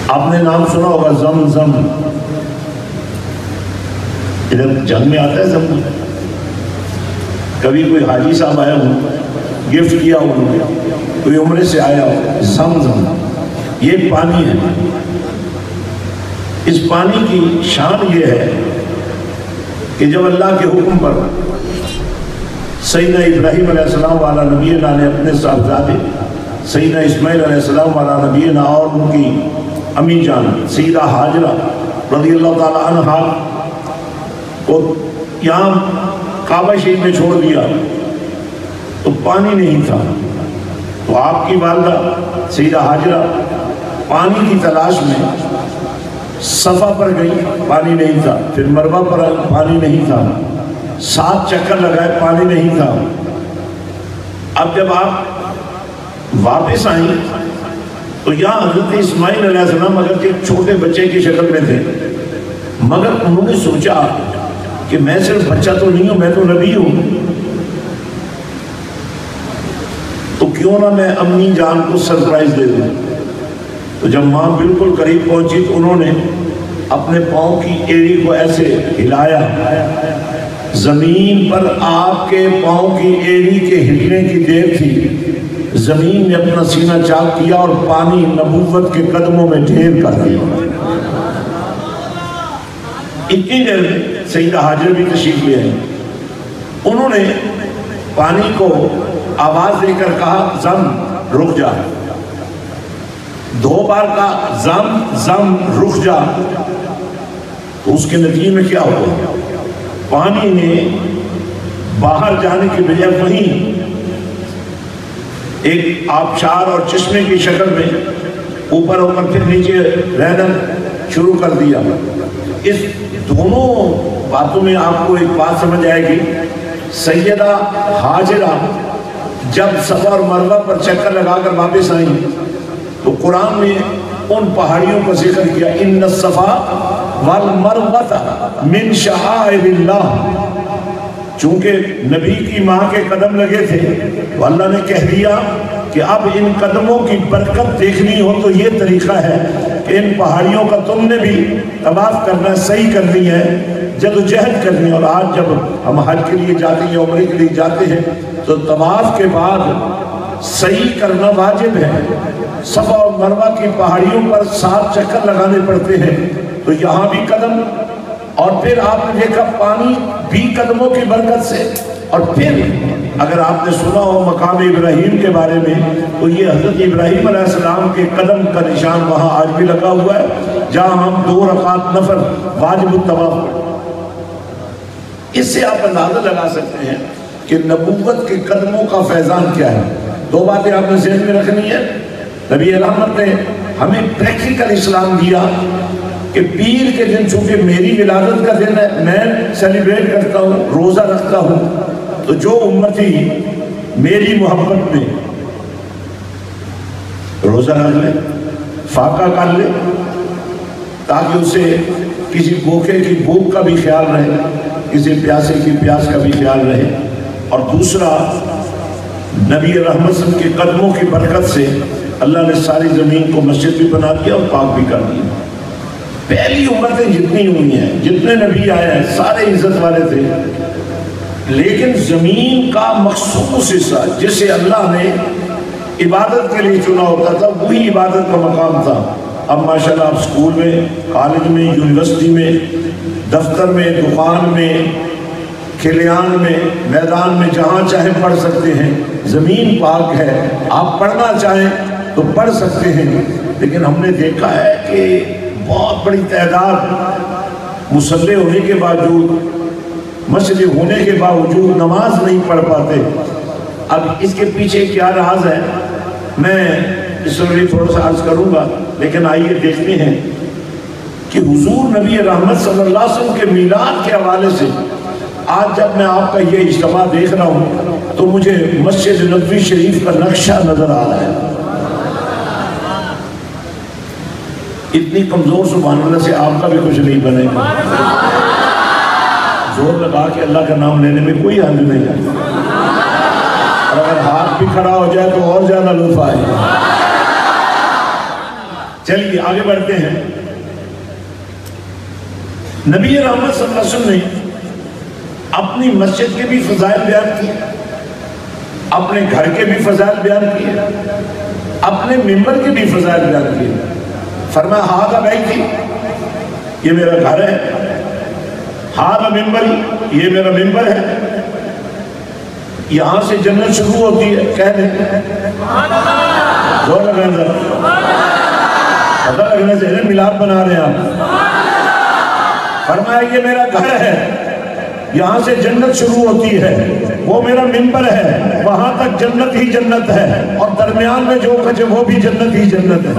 آپ نے نام سنا ہوگا زمزم، ادھر جنگ میں آتا ہے زمزم. کبھی کوئی حاجی صاحب آیا ہو، گفٹ کیا ہو انہوں نے، کوئی عمرے سے آیا ہو، زمزم یہ پانی ہے. اس پانی کی شان یہ ہے کہ جب اللہ کے حکم پر سیدنا ابراہیم علیہ السلام والا نبینا نے اپنے صاحبزادے سیدنا اسماعیل علیہ السلام والا نبینا اور ان کی امی جان سیدہ حاجرہ رضی اللہ تعالی عنہ کو یہاں کعبہ شریف میں چھوڑ دیا تو پانی نہیں تھا. تو آپ کی والدہ سیدہ حاجرہ پانی کی تلاش میں صفا پر گئی، پانی نہیں تھا. پھر مروہ پر پانی نہیں تھا. 7 چکر لگائے، پانی نہیں تھا. اب جب آپ واپس آئیں تو یہاں حضرت اسماعیل علیہ السلام اگر ایک چھوٹے بچے کی شکل میں تھے، مگر انہوں نے سوچا کہ میں صرف بچہ تو نہیں ہوں، میں تو نبی ہوں، تو کیوں نہ میں امی جان کو سرپرائز دے دوں. تو جب ماں بالکل قریب پہنچی تو انہوں نے اپنے پاؤں کی ایڑی کو ایسے ہلایا. زمین پر آپ کے پاؤں کی ایڑی کے ہلنے کی دیر تھی، زمین نے اپنا سینہ چاک کیا اور پانی نبوت کے قدموں میں ڈھیر کر دیا. اتنی دیر میں سیدہ حاجر بھی تشریف لے آئی. انہوں نے پانی کو آواز دے کر کہا زم رک جا. 2 بار کہا زم زم رک جا. تو اس کے نتیجے میں کیا ہوا؟ پانی نے باہر جانے کی بجائے وہیں ایک آبشار اور چشمے کی شکل میں اوپر اوپر پھر نیچے رہنا شروع کر دیا. اس دونوں باتوں میں آپ کو ایک بات سمجھ آئے گی. سیدہ حاجرہ جب صفا اور مروہ پر چکر لگا کر واپس آئیں تو قرآن نے ان پہاڑیوں کا ذکر کیا، ان الصفا والمروہ من شعائر اللہ. چونکہ نبی کی ماں کے قدم لگے تھے تو اللہ نے کہہ دیا کہ اب ان قدموں کی برکت دیکھنی ہو تو یہ طریقہ ہے کہ ان پہاڑیوں کا تم نے بھی طواف کرنا، صحیح کرنی ہے، جدوجہد کرنی ہے. اور آج جب ہم حج کے لیے جاتے ہیں، عمرے کے لیے جاتے ہیں تو طواف کے بعد صحیح کرنا واجب ہے. صفا اور مروہ کی پہاڑیوں پر 7 چکر لگانے پڑتے ہیں. تو یہاں بھی قدم، اور پھر آپ نے دیکھا پانی بھی قدموں کی برکت سے. اور پھر اگر آپ نے سنا ہو مقام ابراہیم کے بارے میں تو یہ حضرت ابراہیم علیہ السلام کے قدم کا نشان وہاں آج بھی لگا ہوا ہے، جہاں ہم 2 رکعت نفل واجب الطواف پڑھتے ہیں. اس سے آپ اندازہ لگا سکتے ہیں کہ نبوت کے قدموں کا فیضان کیا ہے. 2 باتیں آپ نے ذہن میں رکھنی ہے. نبی رحمت نے ہمیں پریکٹیکل اسلام دیا کہ پیر کے دن چونکہ میری ولادت کا دن ہے، میں سیلیبریٹ کرتا ہوں، روزہ رکھتا ہوں. تو جو امتی میری محبت میں روزہ رکھ لے، فاقہ کر لے، تاکہ اسے کسی بھوکے کی بھوک کا بھی خیال رہے، کسی پیاسے کی پیاس کا بھی خیال رہے. اور دوسرا، نبی رحمت صلی اللہ علیہ وسلم کے قدموں کی برکت سے اللہ نے ساری زمین کو مسجد بھی بنا دیا اور پاک بھی کر دیا. پہلی امتیں جتنی ہوئی ہیں، جتنے نبی آئے ہیں، سارے عزت والے تھے، لیکن زمین کا مخصوص حصہ جسے اللہ نے عبادت کے لیے چنا ہوتا تھا وہی عبادت کا مقام تھا. اب ماشاءاللہ آپ اسکول میں، کالج میں، یونیورسٹی میں، دفتر میں، دکان میں، کھلیان میں، میدان میں، جہاں چاہیں پڑھ سکتے ہیں. زمین پاک ہے، آپ پڑھنا چاہیں تو پڑھ سکتے ہیں. لیکن ہم نے دیکھا ہے کہ بہت بڑی تعداد مصلی ہونے کے باوجود، مسجد ہونے کے باوجود نماز نہیں پڑھ پاتے. اب اس کے پیچھے کیا راز ہے میں اس لیے تھوڑا سا عرض کروں گا، لیکن آئیے دیکھتے ہیں کہ حضور نبی رحمت صلی اللہ علیہ وسلم کے میلاد کے حوالے سے آج جب میں آپ کا یہ اجتماع دیکھ رہا ہوں تو مجھے مسجد نبوی شریف کا نقشہ نظر آ رہا ہے. اتنی کمزور سبحان اللہ سے آپ کا بھی کچھ نہیں بنے گا. زور لگا کے اللہ کا نام لینے میں کوئی حل نہیں ہے، اور اگر ہاتھ بھی کھڑا ہو جائے تو اور زیادہ لطف آئے. چلیے آگے بڑھتے ہیں. نبی رحمت صلی اللہ علیہ وسلم نے اپنی مسجد کے بھی فضائل بیان کیے، اپنے گھر کے بھی فضائل بیان کیے، اپنے ممبر کے بھی فضائل بیان کیے. فرمایا ہاذا بیتی، یہ میرا گھر ہے، ہاذا ممبری، یہ میرا ممبر ہے، یہاں سے جنت شروع ہوتی ہے. کہہ دیں زور لگنا ذرا، پتہ لگنا چاہیے ملاد بنا رہے ہیں آپ. فرمایا یہ میرا گھر ہے، یہاں سے جنت شروع ہوتی ہے، وہ میرا ممبر ہے، وہاں تک جنت ہی جنت ہے، اور درمیان میں جو کچھ ہے وہ بھی جنت ہی جنت ہے.